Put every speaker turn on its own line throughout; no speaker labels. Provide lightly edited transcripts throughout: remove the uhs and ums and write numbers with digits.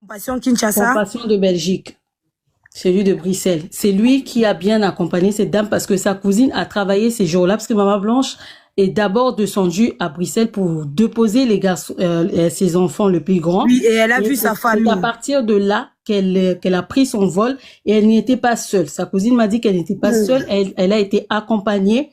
Compassion Kinshasa.
Compassion de Belgique, celui de Bruxelles. C'est lui qui a bien accompagné cette dame parce que sa cousine a travaillé ces jours-là parce que Maman Blanche est d'abord descendue à Bruxelles pour déposer les garçons, ses enfants le plus grand.
Oui, et elle a vu
Et
sa
c'est à
famille.
partir de là qu'elle a pris son vol et elle n'y était pas seule. Sa cousine m'a dit qu'elle n'était pas seule. Elle a été accompagnée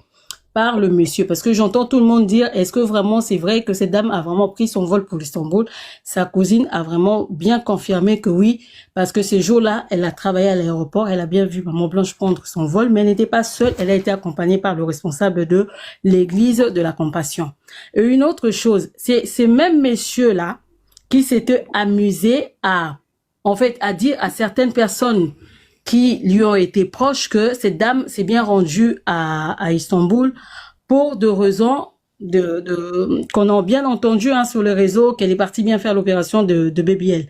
par le monsieur. Parce que j'entends tout le monde dire, est-ce que vraiment c'est vrai que cette dame a vraiment pris son vol pour Istanbul? Sa cousine a vraiment bien confirmé que oui, parce que ces jours-là, elle a travaillé à l'aéroport, elle a bien vu Maman Blanche prendre son vol, mais elle n'était pas seule, elle a été accompagnée par le responsable de l'église de la Compassion. Et une autre chose, c'est ces mêmes messieurs-là qui s'étaient amusés en fait, à dire à certaines personnes qui lui ont été proches que cette dame s'est bien rendue à Istanbul pour deux raisons qu'on a bien entendu sur le réseau, qu'elle est partie bien faire l'opération de BBL.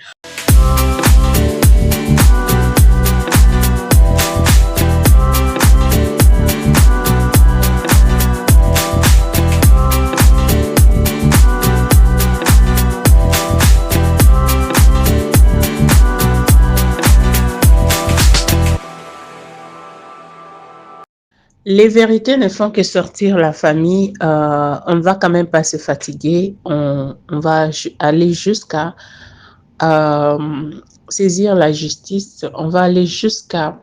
Les vérités ne font que sortir la famille. On ne va quand même pas se fatiguer. On va aller jusqu'à saisir la justice. On va aller jusqu'à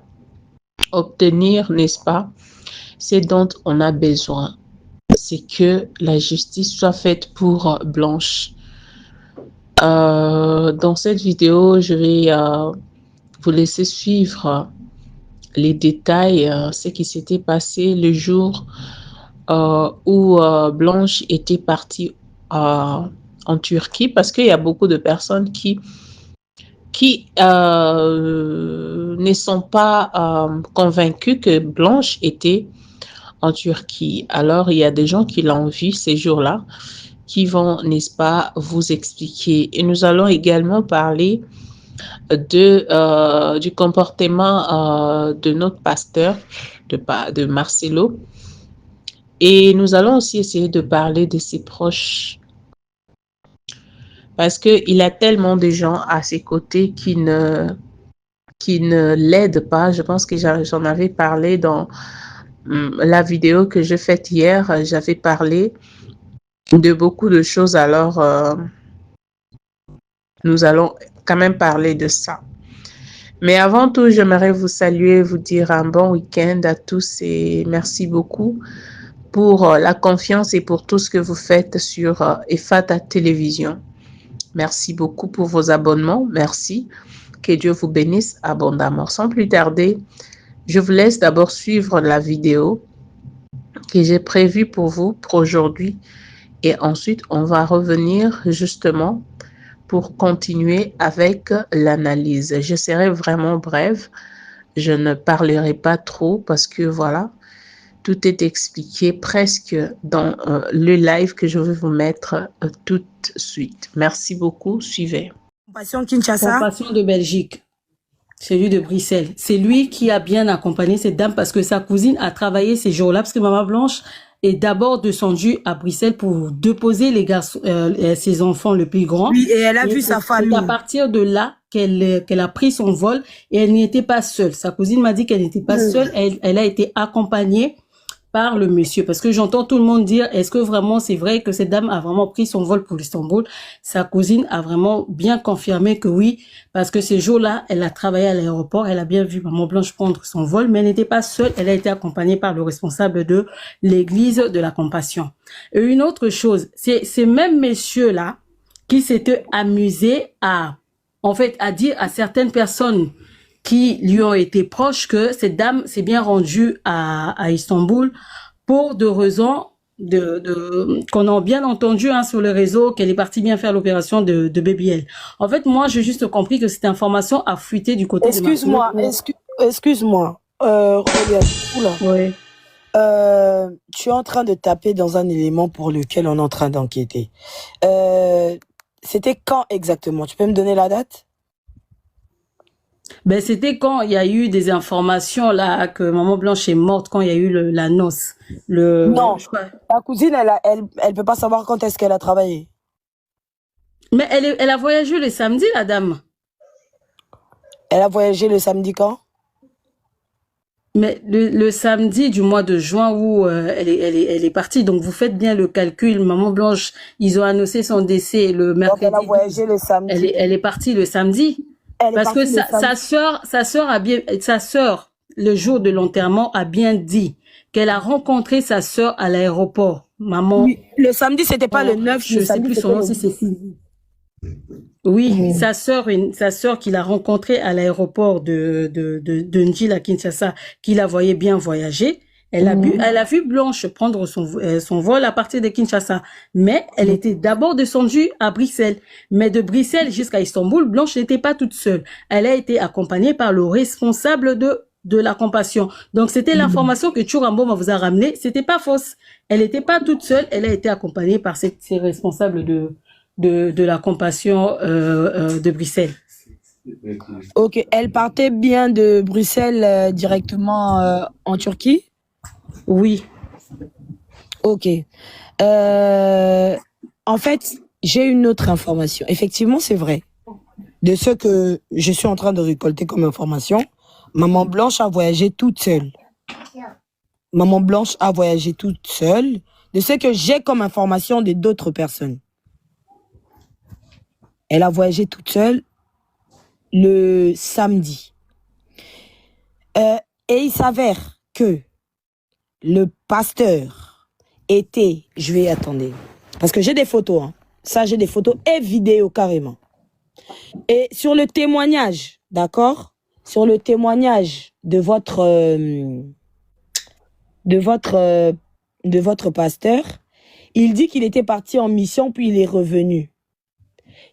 obtenir, n'est-ce pas, ce dont on a besoin. C'est que la justice soit faite pour Blanche. Dans cette vidéo, je vais vous laisser suivre les détails, ce qui s'était passé le jour où Blanche était partie en Turquie, parce qu'il y a beaucoup de personnes qui ne sont pas convaincues que Blanche était en Turquie. Alors, il y a des gens qui l'ont vu ces jours-là, qui vont, n'est-ce pas, vous expliquer. Et nous allons également parler du comportement de notre pasteur, de Marcelo. Et nous allons aussi essayer de parler de ses proches. Parce qu'il a tellement de gens à ses côtés qui ne l'aident pas. Je pense que j'en avais parlé dans la vidéo que j'ai faite hier. J'avais parlé de beaucoup de choses. Alors, nous allons quand même parler de ça. Mais avant tout, j'aimerais vous saluer, vous dire un bon week-end à tous et merci beaucoup pour la confiance et pour tout ce que vous faites sur EFATA Télévision. Merci beaucoup pour vos abonnements. Merci. Que Dieu vous bénisse abondamment. Sans plus tarder, je vous laisse d'abord suivre la vidéo que j'ai prévue pour vous pour aujourd'hui et ensuite on va revenir justement pour continuer avec l'analyse. Je serai vraiment brève. Je ne parlerai pas trop parce que voilà, tout est expliqué presque dans le live que je vais vous mettre tout de suite. Merci beaucoup. Suivez.
Compassion Kinshasa.
Compassion de Belgique, celui de Bruxelles. C'est lui qui a bien accompagné cette dame parce que sa cousine a travaillé ces jours-là parce que Maman Blanche est d'abord descendue à Bruxelles pour déposer les garçons, ses enfants le plus grand.
Oui, et elle a vu sa famille.
C'est à partir de là qu'elle a pris son vol et elle n'y était pas seule. Sa cousine m'a dit qu'elle n'était pas seule. Elle a été accompagnée par le monsieur. Parce que j'entends tout le monde dire, est-ce que vraiment c'est vrai que cette dame a vraiment pris son vol pour Istanbul? Sa cousine a vraiment bien confirmé que oui, parce que ces jours-là, elle a travaillé à l'aéroport, elle a bien vu Maman Blanche prendre son vol, mais elle n'était pas seule, elle a été accompagnée par le responsable de l'église de la Compassion. Et une autre chose, c'est ces mêmes messieurs-là qui s'étaient amusés en fait, à dire à certaines personnes qui lui ont été proches que cette dame s'est bien rendue à Istanbul pour deux raisons qu'on a bien entendu sur le réseau, qu'elle est partie bien faire l'opération de BBL. En fait, moi, j'ai juste compris que cette information a fuité du côté
Excuse-moi, excuse-moi.
Oui.
Tu es en train de taper dans un élément pour lequel on est en train d'enquêter. C'était quand exactement? Tu peux me donner la date?
Ben, c'était quand il y a eu des informations là que Maman Blanche est morte, quand il y a eu la noce.
Non, ta cousine, elle peut pas savoir quand est-ce qu'elle a travaillé.
Mais elle a voyagé le samedi, la dame.
Elle a voyagé le samedi quand?
Mais le samedi du mois de juin où elle est partie, donc vous faites bien le calcul. Maman Blanche, ils ont annoncé son décès le
Donc elle a
mercredi 12.
voyagé le samedi.
Elle est partie le samedi.
Elle est
Parce que
partie le samedi.
sa sœur, le jour de l'enterrement, a bien dit qu'elle a rencontré sa sœur à l'aéroport. Maman,
Oui, le samedi, c'était pas le 9,
je
le
sais
samedi,
plus son
c'était
nom,
le
si
10.
c'est oui, sa sœur qu'il a rencontrée à l'aéroport de Njil à Kinshasa, qui la voyait bien voyager. Elle a vu Blanche prendre son vol à partir de Kinshasa. Mais elle était d'abord descendue à Bruxelles. Mais de Bruxelles jusqu'à Istanbul, Blanche n'était pas toute seule. Elle a été accompagnée par le responsable de la compassion. Donc, c'était l'information que Churamboma vous a ramenée. C'était pas fausse. Elle n'était pas toute seule. Elle a été accompagnée par ces responsables de la compassion de Bruxelles.
Ok, elle partait bien de Bruxelles directement en Turquie?
Oui.
Ok. En fait, j'ai une autre information. Effectivement, c'est vrai. De ce que je suis en train de récolter comme information, Maman Blanche a voyagé toute seule. Maman Blanche a voyagé toute seule. De ce que j'ai comme information de d'autres personnes. Elle a voyagé toute seule le samedi. Et il s'avère que le pasteur était... Je vais attendre. Parce que j'ai des photos. Hein. Ça, j'ai des photos et vidéos carrément. Et sur le témoignage, d'accord? Sur le témoignage de votre pasteur, il dit qu'il était parti en mission, puis il est revenu.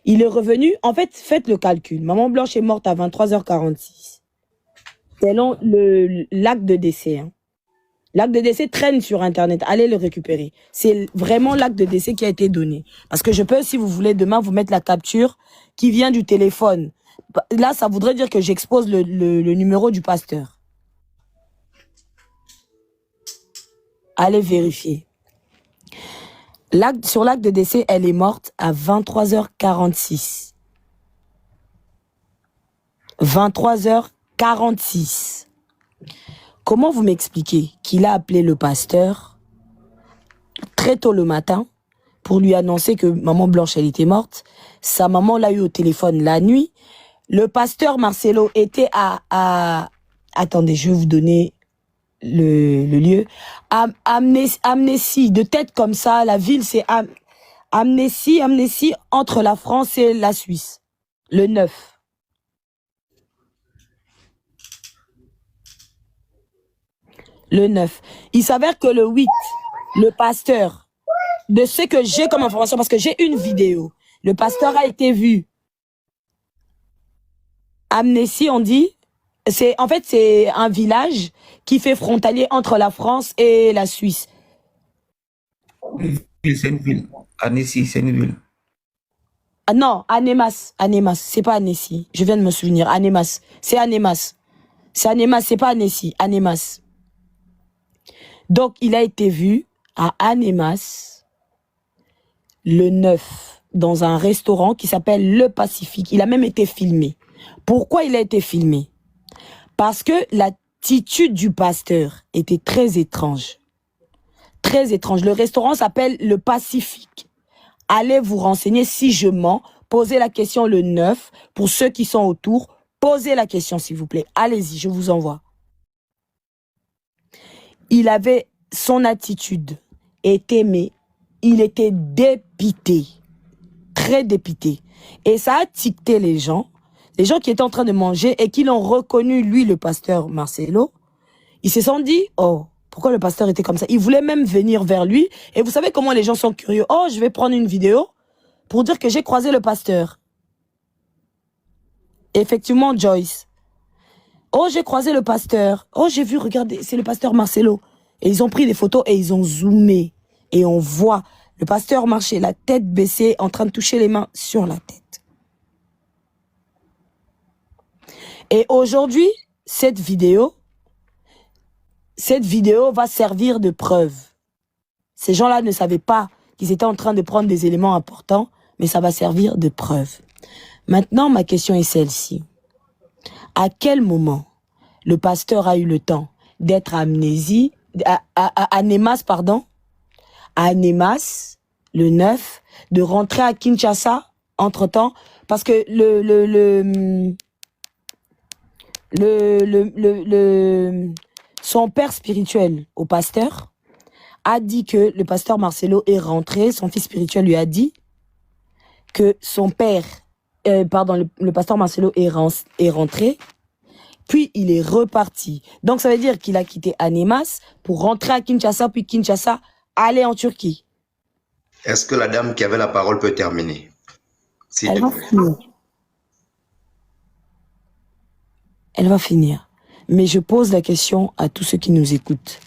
Il est revenu, en fait, faites le calcul. Maman Blanche est morte à 23h46. Selon l'acte de décès. Hein. L'acte de décès traîne sur Internet. Allez le récupérer. C'est vraiment l'acte de décès qui a été donné. Parce que je peux, si vous voulez, demain, vous mettre la capture qui vient du téléphone. Là, ça voudrait dire que j'expose le numéro du pasteur. Allez vérifier. Sur l'acte de décès, elle est morte à 23h46. 23h46. Comment vous m'expliquez qu'il a appelé le pasteur très tôt le matin pour lui annoncer que Maman Blanche, elle était morte. Sa maman l'a eu au téléphone la nuit. Le pasteur Marcelo était attendez, je vais vous donner le lieu. Amnésie, de tête comme ça, la ville c'est Amnésie, entre la France et la Suisse. Le 9. Le 9. Il s'avère que le 8, le pasteur, de ce que j'ai comme information, parce que j'ai une vidéo, le pasteur a été vu. Amnésie, on dit, en fait, c'est un village qui fait frontalier entre la France et la Suisse.
C'est une ville. Annecy, c'est une ville.
Ah non, Anémas, c'est pas Annecy. Je viens de me souvenir, Anémas. C'est Anémas. C'est Anémas, c'est pas Annecy, Anémas. Donc, il a été vu à Anémas le 9 dans un restaurant qui s'appelle Le Pacifique. Il a même été filmé. Pourquoi il a été filmé? Parce que l'attitude du pasteur était très étrange. Très étrange. Le restaurant s'appelle Le Pacifique. Allez vous renseigner si je mens. Posez la question le 9. Pour ceux qui sont autour, posez la question s'il vous plaît. Allez-y, je vous envoie. Il avait son attitude mais il était dépité, très dépité. Et ça a tiqueté les gens qui étaient en train de manger et qui l'ont reconnu, lui, le pasteur Marcelo. Ils se sont dit, oh, pourquoi le pasteur était comme ça? Il voulait même venir vers lui. Et vous savez comment les gens sont curieux. Oh, je vais prendre une vidéo pour dire que j'ai croisé le pasteur. Effectivement, Joyce. Oh, j'ai croisé le pasteur. Oh, j'ai vu, regardez, c'est le pasteur Marcelo. Et ils ont pris des photos et ils ont zoomé. Et on voit le pasteur marcher, la tête baissée, en train de toucher les mains sur la tête. Et aujourd'hui, cette vidéo va servir de preuve. Ces gens-là ne savaient pas qu'ils étaient en train de prendre des éléments importants, mais ça va servir de preuve. Maintenant, ma question est celle-ci. À quel moment le pasteur a eu le temps d'être à Nemas, pardon, à Nemas, le 9, de rentrer à Kinshasa entre-temps, parce que son père spirituel au pasteur a dit que le pasteur Marcelo est rentré, son fils spirituel lui a dit que son père, le pasteur Marcelo est rentré, puis il est reparti. Donc ça veut dire qu'il a quitté Anemas pour rentrer à Kinshasa, puis Kinshasa, aller en Turquie.
Est-ce que la dame qui avait la parole peut terminer? S'il
Elle
te
va
plaît.
finir. Elle va finir. Mais je pose la question à tous ceux qui nous écoutent.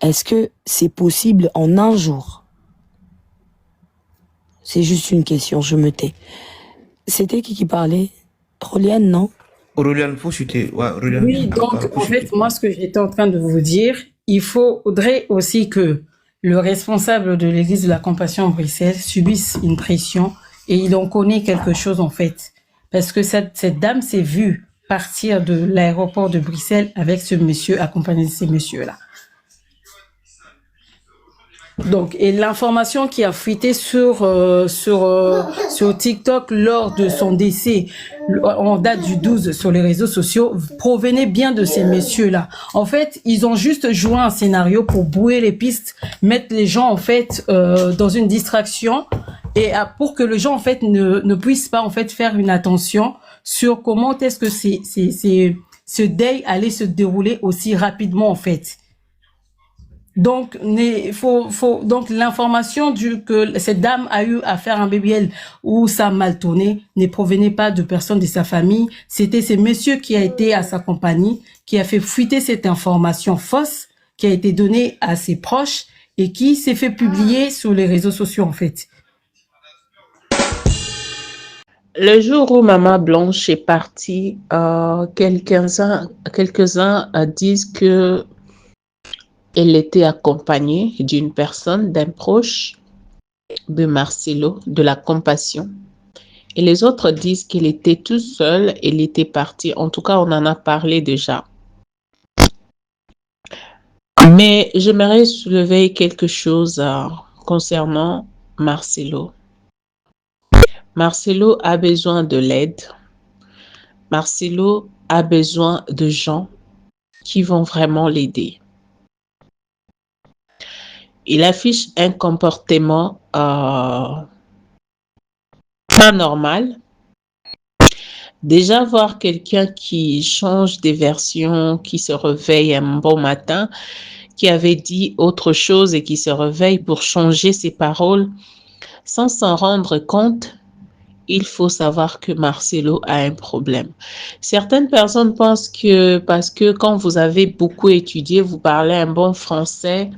Est-ce que c'est possible en un jour? C'est juste une question, je me tais. C'était qui parlait? Troliane, non?
Aurélien, faut chuter. Ouais, Aurélien.
Oui, donc
Faut
en
chuter.
fait, moi, ce que j'étais en train de vous dire, il faudrait aussi que le responsable de l'Église de la Compassion à Bruxelles subisse une pression et il en connaît quelque chose en fait. Parce que cette dame s'est vue partir de l'aéroport de Bruxelles avec ce monsieur, accompagné de ces messieurs-là. Donc, et l'information qui a fuité sur TikTok lors de son décès, en date du 12 sur les réseaux sociaux, provenait bien de ces messieurs-là. En fait, ils ont juste joué un scénario pour brouiller les pistes, mettre les gens en fait dans une distraction et pour que les gens en fait ne puissent pas en fait faire une attention sur comment est-ce que ce deuil allait se dérouler aussi rapidement en fait. Donc, donc l'information que cette dame a eu à faire un BBL où ça a mal tourné ne provenait pas de personnes de sa famille. C'était ce monsieur qui a été à sa compagnie, qui a fait fuiter cette information fausse, qui a été donnée à ses proches et qui s'est fait publier sur les réseaux sociaux, en fait.
Le jour où Maman Blanche est partie, quelques-uns disent que elle était accompagnée d'une personne, d'un proche de Marcelo, de la Compassion. Et les autres disent qu'elle était toute seule, elle était partie. En tout cas, on en a parlé déjà. Mais j'aimerais soulever quelque chose concernant Marcelo. Marcelo a besoin de l'aide. Marcelo a besoin de gens qui vont vraiment l'aider. Il affiche un comportement pas normal. Déjà voir quelqu'un qui change des versions, qui se réveille un bon matin, qui avait dit autre chose et qui se réveille pour changer ses paroles, sans s'en rendre compte, il faut savoir que Marcelo a un problème. Certaines personnes pensent que parce que quand vous avez beaucoup étudié, vous parlez un bon français,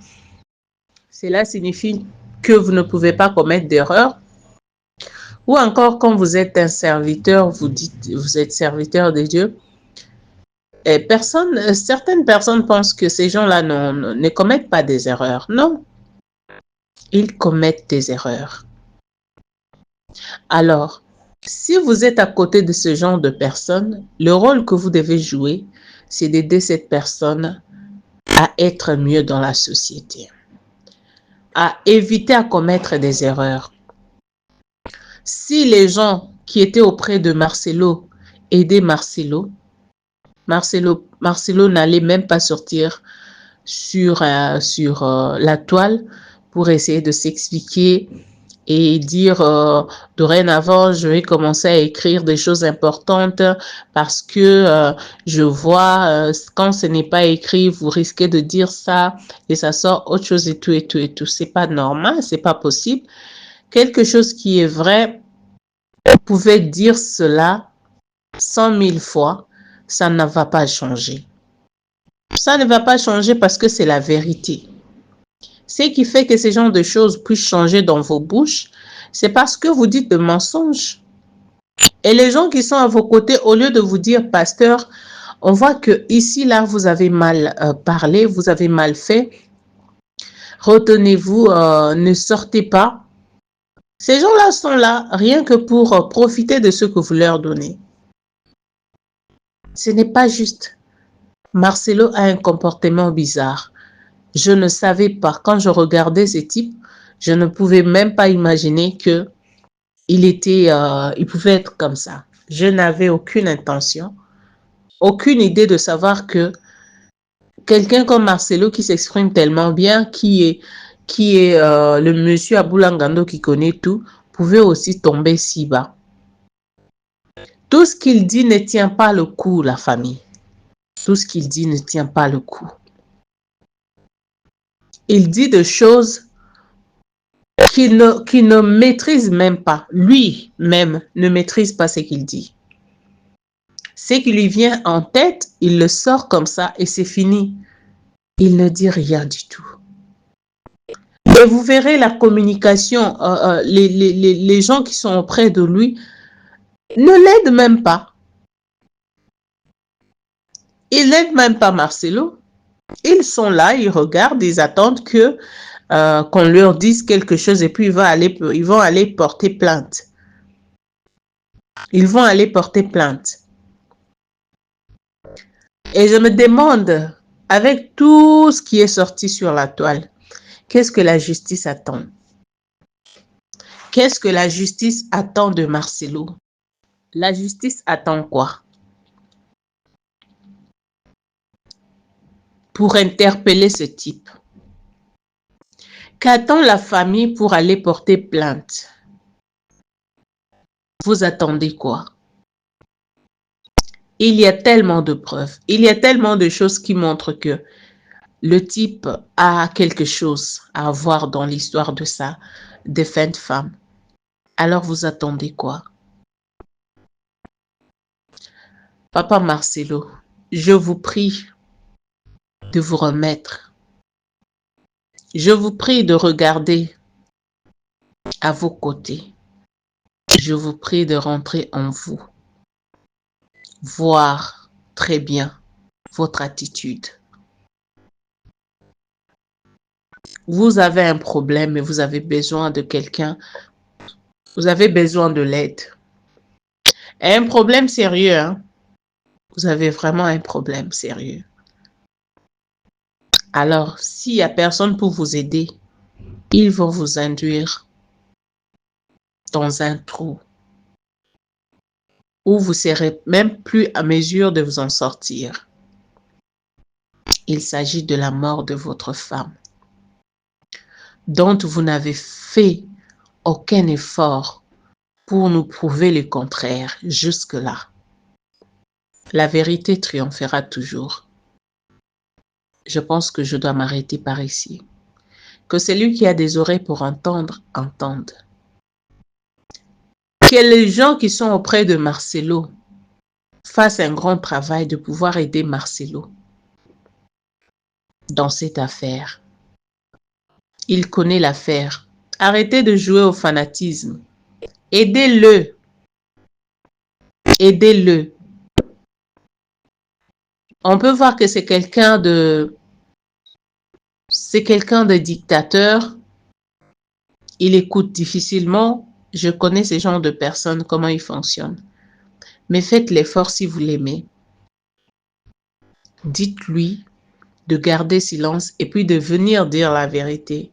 cela signifie que vous ne pouvez pas commettre d'erreur. Ou encore, quand vous êtes un serviteur, vous dites vous êtes serviteur de Dieu. Et certaines personnes pensent que ces gens-là ne commettent pas des erreurs. Non, ils commettent des erreurs. Alors, si vous êtes à côté de ce genre de personnes, le rôle que vous devez jouer, c'est d'aider cette personne à être mieux dans la société, à éviter à commettre des erreurs. Si les gens qui étaient auprès de Marcelo aidaient Marcelo n'allait même pas sortir sur la toile pour essayer de s'expliquer et dire dorénavant, je vais commencer à écrire des choses importantes parce que je vois quand ce n'est pas écrit, vous risquez de dire ça et ça sort autre chose et tout et tout et tout. C'est pas normal, c'est pas possible. Quelque chose qui est vrai, vous pouvez dire cela 100 000 fois, ça ne va pas changer. Ça ne va pas changer parce que c'est la vérité. Ce qui fait que ces genres de choses puissent changer dans vos bouches, c'est parce que vous dites de mensonges. Et les gens qui sont à vos côtés, au lieu de vous dire, pasteur, on voit que ici, là, vous avez mal parlé, vous avez mal fait. Retenez-vous, ne sortez pas. Ces gens-là sont là rien que pour profiter de ce que vous leur donnez. Ce n'est pas juste. Marcelo a un comportement bizarre. Je ne savais pas. Quand je regardais ce type, je ne pouvais même pas imaginer que il pouvait être comme ça. Je n'avais aucune intention, aucune idée de savoir que quelqu'un comme Marcelo qui s'exprime tellement bien, qui est le monsieur Aboulangando qui connaît tout, pouvait aussi tomber si bas. Tout ce qu'il dit ne tient pas le coup, la famille. Tout ce qu'il dit ne tient pas le coup. Il dit des choses qu'il ne maîtrise même pas. Lui-même ne maîtrise pas ce qu'il dit. Ce qui lui vient en tête, il le sort comme ça et c'est fini. Il ne dit rien du tout. Et vous verrez la communication, les gens qui sont auprès de lui ne l'aident même pas. Ils n'aident même pas Marcelo. Ils sont là, ils regardent, ils attendent que qu'on leur dise quelque chose et puis ils vont aller porter plainte. Ils vont aller porter plainte. Et je me demande, avec tout ce qui est sorti sur la toile, qu'est-ce que la justice attend? Qu'est-ce que la justice attend de Marcelo? La justice attend quoi? Pour interpeller ce type. Qu'attend la famille pour aller porter plainte? Vous attendez quoi? Il y a tellement de preuves, il y a tellement de choses qui montrent que le type a quelque chose à voir dans l'histoire de sa défunte femme. Alors vous attendez quoi? Papa Marcelo, je vous prie de vous remettre. Je vous prie de regarder à vos côtés. Je vous prie de rentrer en vous. Voir très bien votre attitude. Vous avez un problème et vous avez besoin de quelqu'un. Vous avez besoin de l'aide. Et un problème sérieux, hein? Vous avez vraiment un problème sérieux. Alors, s'il n'y a personne pour vous aider, ils vont vous induire dans un trou où vous ne serez même plus à mesure de vous en sortir. Il s'agit de la mort de votre femme, dont vous n'avez fait aucun effort pour nous prouver le contraire jusque-là. La vérité triomphera toujours. Je pense que je dois m'arrêter par ici. Que celui qui a des oreilles pour entendre, entende. Que les gens qui sont auprès de Marcelo fassent un grand travail de pouvoir aider Marcelo dans cette affaire. Il connaît l'affaire. Arrêtez de jouer au fanatisme. Aidez-le. Aidez-le. On peut voir que c'est quelqu'un de dictateur. Il écoute difficilement. Je connais ce genre de personnes, comment ils fonctionnent. Mais faites l'effort si vous l'aimez. Dites-lui de garder silence et puis de venir dire la vérité.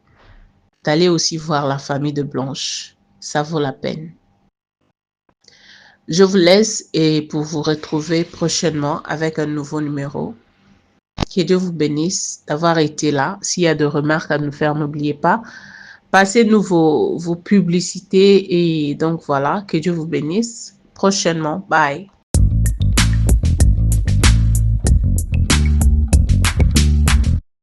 D'aller aussi voir la famille de Blanche. Ça vaut la peine. Je vous laisse et pour vous retrouver prochainement avec un nouveau numéro. Que Dieu vous bénisse d'avoir été là. S'il y a de remarques à nous faire, n'oubliez pas. Passez-nous vos publicités et donc voilà. Que Dieu vous bénisse prochainement. Bye.